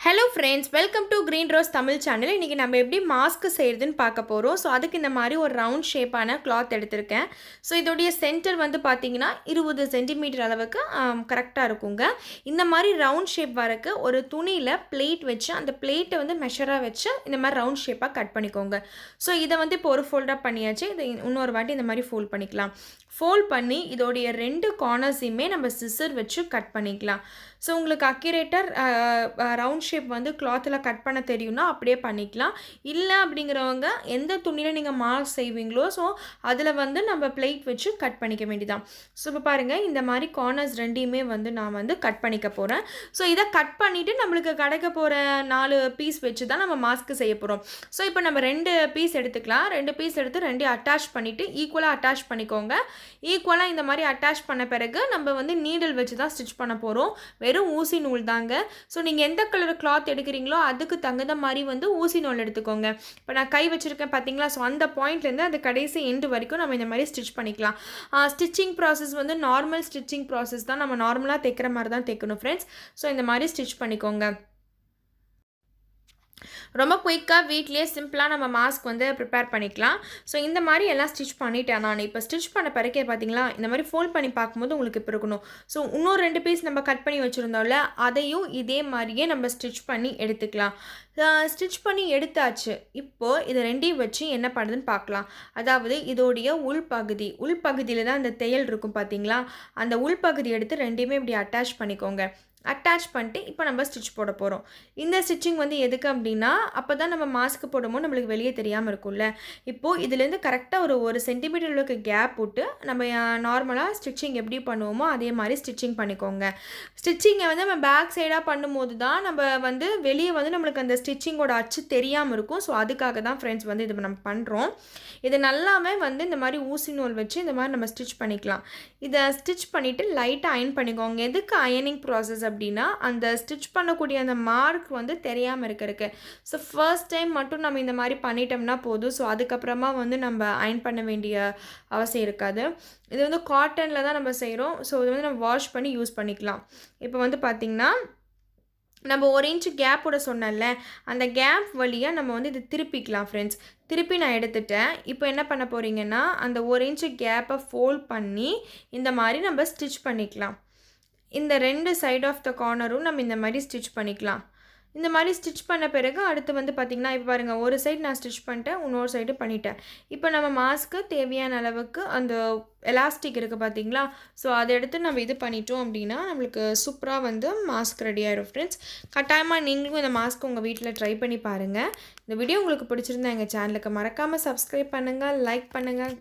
Hello friends, welcome to green rose Tamil channel. இன்றைக்கி நம்ம எப்படி மாஸ்க் செய்கிறதுன்னு பார்க்க போகிறோம். ஸோ அதுக்கு இந்த மாதிரி ஒரு ரவுண்ட் ஷேப்பான கிளாத் எடுத்திருக்கேன். ஸோ இதோடைய சென்டர் வந்து பார்த்திங்கன்னா 20 சென்டிமீட்டர் அளவுக்கு கரெக்டாக இருக்குங்க. இந்த மாதிரி ரவுண்ட் ஷேப் வரக்கு ஒரு துணியில் பிளேட் வச்சு அந்த பிளேட்டை வந்து மெஷராக வச்சு இந்த மாதிரி ரவுண்ட் ஷேப்பாக கட் பண்ணிக்கோங்க. ஸோ இதை வந்து இப்போ ஒரு ஃபோல்டாக பண்ணியாச்சு. இதை இன்னொரு வாட்டி இந்த மாதிரி ஃபோல்ட் பண்ணிக்கலாம். ஃபோல்ட் பண்ணி இதோடைய 2 கார்னர்ஸையுமே நம்ம சிசர் வச்சு கட் பண்ணிக்கலாம். ஸோ உங்களுக்கு அக்யூரேட்டாக ரவுண்ட் ஷேப் வந்து கிளாத்தில் கட் பண்ண தெரியும்னா அப்படியே பண்ணிக்கலாம். இல்லை அப்படிங்கிறவங்க எந்த துணியில் நீங்கள் மாஸ்க் செய்வீங்களோ ஸோ அதில் வந்து நம்ம பிளேட் வச்சு கட் பண்ணிக்க வேண்டியதான். ஸோ இப்போ பாருங்கள், இந்த மாதிரி கார்னர்ஸ் ரெண்டையுமே வந்து நான் வந்து கட் பண்ணிக்க போகிறேன். ஸோ இதை கட் பண்ணிவிட்டு நம்மளுக்கு கிடைக்க போகிற 4 பீஸ் வச்சு தான் நம்ம மாஸ்க்கு செய்ய போகிறோம். ஸோ இப்போ நம்ம 2 பீஸ் எடுத்துக்கலாம். 2 பீஸ் எடுத்து 2 அட்டாச் பண்ணிவிட்டு ஈக்குவலாக அட்டாச் பண்ணிக்கோங்க. ஈக்குவலாக இந்த மாதிரி அட்டாச் பண்ண பிறகு நம்ம வந்து நீடில் வச்சு தான் ஸ்டிச் பண்ண போகிறோம். வெறும் ஊசி நூல் தாங்க. ஸோ நீங்கள் எந்த கலர் கிளாத் எடுக்கிறீங்களோ அதுக்கு தகுந்த மாதிரி வந்து ஊசி நூல் எடுத்துக்கோங்க. இப்போ நான் கை வச்சுருக்கேன் பார்த்தீங்களா? ஸோ அந்த பாயிண்ட்லேருந்து அந்த கடைசி எண்டு வரைக்கும் நம்ம இந்த மாதிரி ஸ்டிச் பண்ணிக்கலாம். ஸ்டிச்சிங் ப்ராசஸ் வந்து நார்மல் ஸ்டிச்சிங் ப்ராசஸ் தான். நம்ம நார்மலாக தைக்கிற மாதிரி தான் தைக்கணும் ஃப்ரெண்ட்ஸ். ஸோ இந்த மாதிரி ஸ்டிச் பண்ணிக்கோங்க. ரொம்ப குயிக்காக வீட்லேயே சிம்பிளாக நம்ம மாஸ்க் வந்து ப்ரிப்பேர் பண்ணிக்கலாம். ஸோ இந்த மாதிரி எல்லாம் ஸ்டிச் பண்ணிட்டேன் நான். இப்போ ஸ்டிச் பண்ண பிறக்கே பார்த்தீங்களா, இந்த மாதிரி ஃபோல்ட் பண்ணி பார்க்கும்போது உங்களுக்கு இப்போ இருக்கணும். ஸோ இன்னும் 2 பீஸ் நம்ம கட் பண்ணி வச்சுருந்தோம்ல, அதையும் இதே மாதிரியே நம்ம ஸ்டிச் பண்ணி எடுத்துக்கலாம். ஸ்டிச் பண்ணி எடுத்தாச்சு. இப்போது இதை 2ஐயும் வச்சு என்ன பண்ணுதுன்னு பார்க்கலாம். அதாவது இதோடைய உள்பகுதியில் தான் அந்த தையல் இருக்கும் பார்த்தீங்களா, அந்த உள்பகுதி எடுத்து 2ஐயுமே இப்படி அட்டாச் பண்ணிக்கோங்க. அட்டாச் பண்ணிட்டு இப்போ நம்ம ஸ்டிச் போட போகிறோம். இந்த ஸ்டிச்சிங் வந்து எதுக்கு அப்படின்னா, அப்போ தான் நம்ம மாஸ்க் போடும்போது நம்மளுக்கு வெளியே தெரியாமல் இருக்கும்ல. இப்போது இதுலேருந்து கரெக்டாக ஒரு சென்டிமீட்டர் அளவுக்கு கேப் விட்டு நம்ம நார்மலாக ஸ்டிச்சிங் எப்படி பண்ணுவோமோ அதே மாதிரி ஸ்டிச்சிங் பண்ணிக்கோங்க. ஸ்டிச்சிங்கை வந்து நம்ம பேக் சைடாக பண்ணும்போது தான் நம்ம வந்து வெளியே வந்து நம்மளுக்கு அந்த ஸ்டிச்சிங்கோட அச்சு தெரியாமல் இருக்கும். ஸோ அதுக்காக தான் ஃப்ரெண்ட்ஸ் வந்து இது நம்ம பண்ணுறோம். இது நல்லாவே வந்து இந்த மாதிரி ஊசி நூல் வச்சு இந்த மாதிரி நம்ம ஸ்டிச் பண்ணிக்கலாம். இதை ஸ்டிச் பண்ணிவிட்டு லைட்டாக அயன் பண்ணிக்கோங்க. எதுக்கு அயனிங் ப்ராசஸ் அப்படின்னா, அந்த ஸ்டிச் பண்ணக்கூடிய அந்த மார்க் வந்து தெரியாமல் இருக்கிறதுக்கு. ஸோ ஃபர்ஸ்ட் டைம் மட்டும் நம்ம இந்த மாதிரி பண்ணிட்டோம்னா போதும். ஸோ அதுக்கப்புறமா வந்து நம்ம அயன் பண்ண வேண்டிய அவசியம் இருக்காது. இது வந்து காட்டனில் தான் நம்ம செய்கிறோம். ஸோ இது வந்து நம்ம வாஷ் பண்ணி யூஸ் பண்ணிக்கலாம். இப்போ வந்து பார்த்திங்கன்னா நம்ம 1 இன்ச்சு கேப்போட சொன்னல, அந்த கேப் வழியாக நம்ம வந்து இது திருப்பிக்கலாம் ஃப்ரெண்ட்ஸ். திருப்பி நான் எடுத்துட்டேன். இப்போ என்ன பண்ண போகிறீங்கன்னா, அந்த 1 இன்ச்சு கேப்பை ஃபோல்ட் பண்ணி இந்த மாதிரி நம்ம ஸ்டிச் பண்ணிக்கலாம். இந்த 2 சைட் ஆஃப் த கார்னரும் நம்ம இந்த மாதிரி ஸ்டிச் பண்ணிக்கலாம். இந்த மாதிரி ஸ்டிச் பண்ண பிறகு அடுத்து வந்து பார்த்திங்கன்னா, இப்போ பாருங்கள், ஒரு சைடு நான் ஸ்டிச் பண்ணிட்டேன், இன்னொரு சைடு பண்ணிட்டேன். இப்போ நம்ம மாஸ்க்கு தேவையான அளவுக்கு அந்த எலாஸ்டிக் இருக்குது பார்த்தீங்களா? ஸோ அதை எடுத்து நம்ம இது பண்ணிட்டோம் அப்படின்னா நம்மளுக்கு சூப்பராக வந்து மாஸ்க் ரெடி ஆகிடும் ஃப்ரெண்ட்ஸ். கட்டாயமாக நீங்களும் இந்த மாஸ்க் உங்கள் வீட்டில் ட்ரை பண்ணி பாருங்கள். இந்த வீடியோ உங்களுக்கு பிடிச்சிருந்தா எங்கள் சேனலுக்கு மறக்காமல் சப்ஸ்கிரைப் பண்ணுங்கள், லைக் பண்ணுங்கள்.